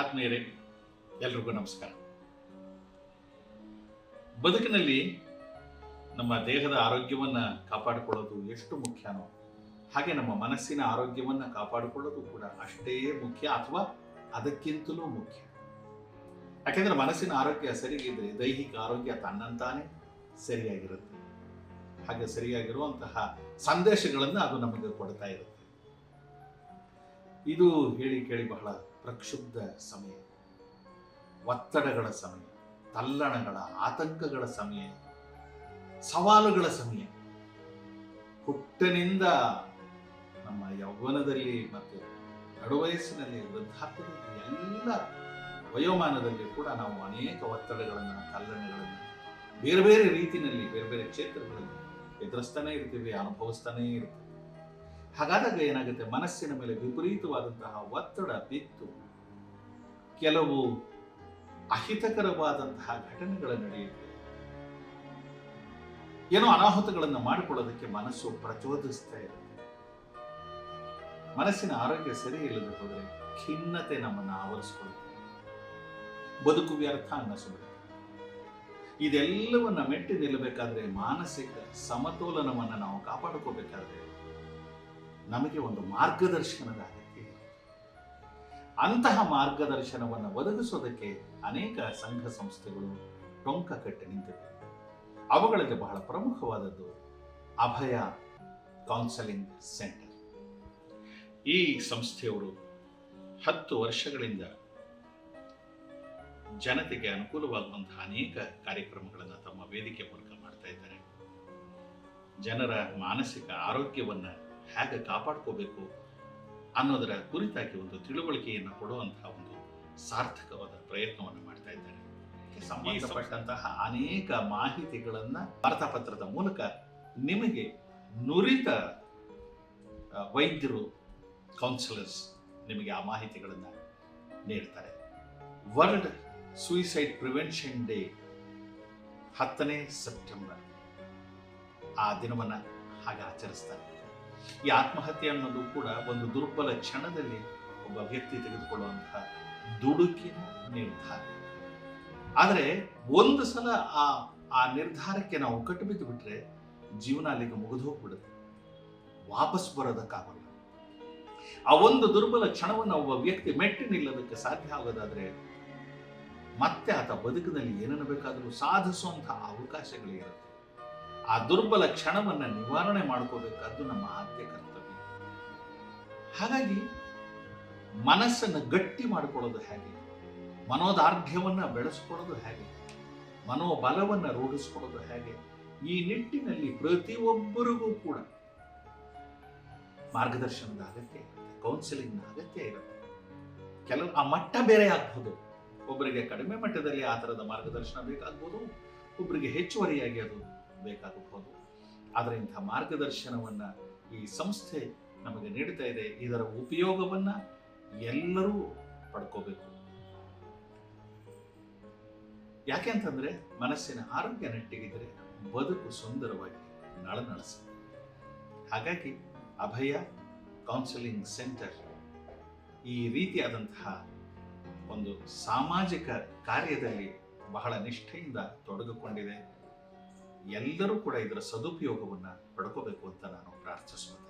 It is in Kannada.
ಆತ್ಮೀಯರೇ, ಎಲ್ರಿಗೂ ನಮಸ್ಕಾರ. ಬದುಕಿನಲ್ಲಿ ನಮ್ಮ ದೇಹದ ಆರೋಗ್ಯವನ್ನು ಕಾಪಾಡಿಕೊಳ್ಳೋದು ಎಷ್ಟು ಮುಖ್ಯನೋ ಹಾಗೆ ನಮ್ಮ ಮನಸ್ಸಿನ ಆರೋಗ್ಯವನ್ನು ಕಾಪಾಡಿಕೊಳ್ಳೋದು ಕೂಡ ಅಷ್ಟೇ ಮುಖ್ಯ, ಅಥವಾ ಅದಕ್ಕಿಂತಲೂ ಮುಖ್ಯ. ಯಾಕೆಂದ್ರೆ ಮನಸ್ಸಿನ ಆರೋಗ್ಯ ಸರಿಗಿದ್ರೆ ದೈಹಿಕ ಆರೋಗ್ಯ ತನ್ನಂತಾನೆ ಸರಿಯಾಗಿರುತ್ತೆ. ಹಾಗೆ ಸರಿಯಾಗಿರುವಂತಹ ಸಂದೇಶಗಳನ್ನು ಅದು ನಮಗೆ ಕೊಡ್ತಾ ಇರುತ್ತೆ. ಇದು ಹೇಳಿ ಕೇಳಿ ಬಹಳ ಪ್ರಕ್ಷುಬ್ಧ ಸಮಯ, ಒತ್ತಡಗಳ ಸಮಯ, ತಲ್ಲಣಗಳ ಆತಂಕಗಳ ಸಮಯ, ಸವಾಲುಗಳ ಸಮಯ. ಹುಟ್ಟಿನಿಂದ ನಮ್ಮ ಯೌವನದಲ್ಲಿ ಮತ್ತು ನಡುವಯಸ್ಸಿನಲ್ಲಿ, ವೃದ್ಧಾಪ್ಯದಲ್ಲಿ, ಎಲ್ಲ ವಯೋಮಾನದಲ್ಲಿ ಕೂಡ ನಾವು ಅನೇಕ ಒತ್ತಡಗಳನ್ನು, ತಲ್ಲಣಗಳನ್ನು ಬೇರೆ ಬೇರೆ ರೀತಿಯಲ್ಲಿ, ಬೇರೆ ಬೇರೆ ಕ್ಷೇತ್ರಗಳಲ್ಲಿ ಎದುರಿಸ್ತಾನೆ ಇರ್ತೀವಿ, ಅನುಭವಿಸ್ತಾನೇ ಇರ್ತೀವಿ. ಹಾಗಾದಾಗ ಏನಾಗುತ್ತೆ, ಮನಸ್ಸಿನ ಮೇಲೆ ವಿಪರೀತವಾದಂತಹ ಒತ್ತಡ ಬಿದ್ದು ಕೆಲವು ಅಹಿತಕರವಾದಂತಹ ಘಟನೆಗಳು ನಡೆಯುತ್ತೆ. ಏನೋ ಅನಾಹುತಗಳನ್ನು ಮಾಡಿಕೊಳ್ಳೋದಕ್ಕೆ ಮನಸ್ಸು ಪ್ರಚೋದಿಸ್ತಾ ಇರುತ್ತೆ. ಮನಸ್ಸಿನ ಆರೋಗ್ಯ ಸರಿ ಇಲ್ಲದೆ ಹೋದರೆ ಖಿನ್ನತೆ ನಮ್ಮನ್ನು ಆವರಿಸಿಕೊಳ್ಳುತ್ತೆ, ಬದುಕು ವ್ಯರ್ಥ ಅನ್ನಿಸಬೇಕು. ಇದೆಲ್ಲವನ್ನ ಮೆಟ್ಟಿ ನಿಲ್ಲಬೇಕಾದ್ರೆ, ಮಾನಸಿಕ ಸಮತೋಲನವನ್ನು ನಾವು ಕಾಪಾಡಿಕೋಬೇಕಾದ್ರೆ ನಮಗೆ ಒಂದು ಮಾರ್ಗದರ್ಶನದ ಅಗತ್ಯ ಇದೆ. ಅಂತಹ ಮಾರ್ಗದರ್ಶನವನ್ನು ಒದಗಿಸೋದಕ್ಕೆ ಅನೇಕ ಸಂಘ ಸಂಸ್ಥೆಗಳು ಟೊಂಕ ಕಟ್ಟಿ ನಿಂತಿವೆ. ಅವುಗಳಲ್ಲಿ ಬಹಳ ಪ್ರಮುಖವಾದದ್ದು ಅಭಯ ಕೌನ್ಸೆಲಿಂಗ್ ಸೆಂಟರ್. ಈ ಸಂಸ್ಥೆಯವರು 10 ವರ್ಷಗಳಿಂದ ಜನತೆಗೆ ಅನುಕೂಲವಾಗುವಂತಹ ಅನೇಕ ಕಾರ್ಯಕ್ರಮಗಳನ್ನು ತಮ್ಮ ವೇದಿಕೆ ಮೂಲಕ ಮಾಡ್ತಾ ಇದ್ದಾರೆ. ಜನರ ಮಾನಸಿಕ ಆರೋಗ್ಯವನ್ನು ಹೇಗೆ ಕಾಪಾಡ್ಕೋಬೇಕು ಅನ್ನೋದರ ಕುರಿತಾಗಿ ಒಂದು ತಿಳುವಳಿಕೆಯನ್ನು ಕೊಡುವಂತಹ ಒಂದು ಸಾರ್ಥಕವಾದ ಪ್ರಯತ್ನವನ್ನು ಮಾಡ್ತಾ ಇದ್ದಾರೆ. ಸಂಬಂಧಪಟ್ಟಂತಹ ಅನೇಕ ಮಾಹಿತಿಗಳನ್ನು ವಾರ್ತಾಪತ್ರದ ಮೂಲಕ ನಿಮಗೆ ನುರಿತ ವೈದ್ಯರು, ಕೌನ್ಸಿಲರ್ಸ್ ನಿಮಗೆ ಆ ಮಾಹಿತಿಗಳನ್ನು ನೀಡ್ತಾರೆ. ವರ್ಲ್ಡ್ ಸೂಯಿಸೈಡ್ ಪ್ರಿವೆನ್ಷನ್ ಡೇ 10ನೇ ಸೆಪ್ಟೆಂಬರ್ ಆ ದಿನವನ್ನು ಹಾಗೆ ಆಚರಿಸ್ತಾರೆ. ಈ ಆತ್ಮಹತ್ಯೆ ಅನ್ನೋದು ಕೂಡ ಒಂದು ದುರ್ಬಲ ಕ್ಷಣದಲ್ಲಿ ಒಬ್ಬ ವ್ಯಕ್ತಿ ತೆಗೆದುಕೊಳ್ಳುವಂತಹ ದುಡುಕಿನ ನಿರ್ಧಾರ. ಆದರೆ ಒಂದು ಸಲ ಆ ನಿರ್ಧಾರಕ್ಕೆ ನಾವು ಕಟ್ಟುಬಿದ್ದು ಬಿಟ್ರೆ ಜೀವನ ಅಲ್ಲಿಗೆ ಮುಗಿದು ಹೋಗ್ಬಿಡುತ್ತೆ, ವಾಪಸ್ ಬರೋದಕ್ಕಾಗಲ್ಲ. ಆ ಒಂದು ದುರ್ಬಲ ಕ್ಷಣವನ್ನು ಒಬ್ಬ ವ್ಯಕ್ತಿ ಮೆಟ್ಟಿ ನಿಲ್ಲೋದಕ್ಕೆ ಸಾಧ್ಯ ಆಗೋದಾದ್ರೆ ಮತ್ತೆ ಆತ ಬದುಕಿನಲ್ಲಿ ಏನನ್ನು ಬೇಕಾದರೂ ಸಾಧಿಸುವಂತಹ ಅವಕಾಶಗಳಿರುತ್ತೆ. ಆ ದುರ್ಬಲ ಕ್ಷಣವನ್ನು ನಿವಾರಣೆ ಮಾಡ್ಕೋಬೇಕಾದ್ದು ನಮ್ಮ ಆದ್ಯ ಕರ್ತವ್ಯ. ಹಾಗಾಗಿ ಮನಸ್ಸನ್ನು ಗಟ್ಟಿ ಮಾಡಿಕೊಳ್ಳೋದು ಹೇಗೆ, ಮನೋದಾರ್ಢ್ಯವನ್ನು ಬೆಳೆಸ್ಕೊಳ್ಳೋದು ಹೇಗೆ, ಮನೋಬಲವನ್ನು ರೂಢಿಸ್ಕೊಳ್ಳೋದು ಹೇಗೆ, ಈ ನಿಟ್ಟಿನಲ್ಲಿ ಪ್ರತಿಯೊಬ್ಬರಿಗೂ ಕೂಡ ಮಾರ್ಗದರ್ಶನದ ಅಗತ್ಯ ಇರುತ್ತೆ, ಕೌನ್ಸಿಲಿಂಗ್ನ ಅಗತ್ಯ ಇರುತ್ತೆ. ಕೆಲವು ಆ ಮಟ್ಟ ಬೇರೆ ಆಗ್ಬೋದು, ಒಬ್ಬರಿಗೆ ಕಡಿಮೆ ಮಟ್ಟದಲ್ಲಿ ಆ ಥರದ ಮಾರ್ಗದರ್ಶನ ಬೇಕಾಗ್ಬೋದು, ಒಬ್ಬರಿಗೆ ಹೆಚ್ಚುವರಿಯಾಗಿ ಅದು ಬೇಕಾಗಬಹುದು. ಆದರೆ ಇಂಥ ಮಾರ್ಗದರ್ಶನವನ್ನು ಈ ಸಂಸ್ಥೆ ನಮಗೆ ನೀಡ್ತಾ ಇದೆ. ಇದರ ಉಪಯೋಗವನ್ನು ಎಲ್ಲರೂ ಪಡ್ಕೋಬೇಕು. ಯಾಕೆ ಅಂತಂದ್ರೆ ಮನಸ್ಸಿನ ಆರೋಗ್ಯ ನೆಟ್ಟಿಗಿದ್ರೆ ಬದುಕು ಸುಂದರವಾಗಿ ನಳನಳಿಸುತ್ತೆ. ಹಾಗಾಗಿ ಅಭಯ ಕೌನ್ಸಿಲಿಂಗ್ ಸೆಂಟರ್ ಈ ರೀತಿಯಾದಂತಹ ಒಂದು ಸಾಮಾಜಿಕ ಕಾರ್ಯದಲ್ಲಿ ಬಹಳ ನಿಷ್ಠೆಯಿಂದ ತೊಡಗಿಕೊಂಡಿದೆ. ಎಲ್ಲರೂ ಕೂಡ ಇದರ ಸದುಪಯೋಗವನ್ನು ಪಡ್ಕೋಬೇಕು ಅಂತ ನಾನು ಪ್ರಾರ್ಥಿಸುತ್ತೇನೆ.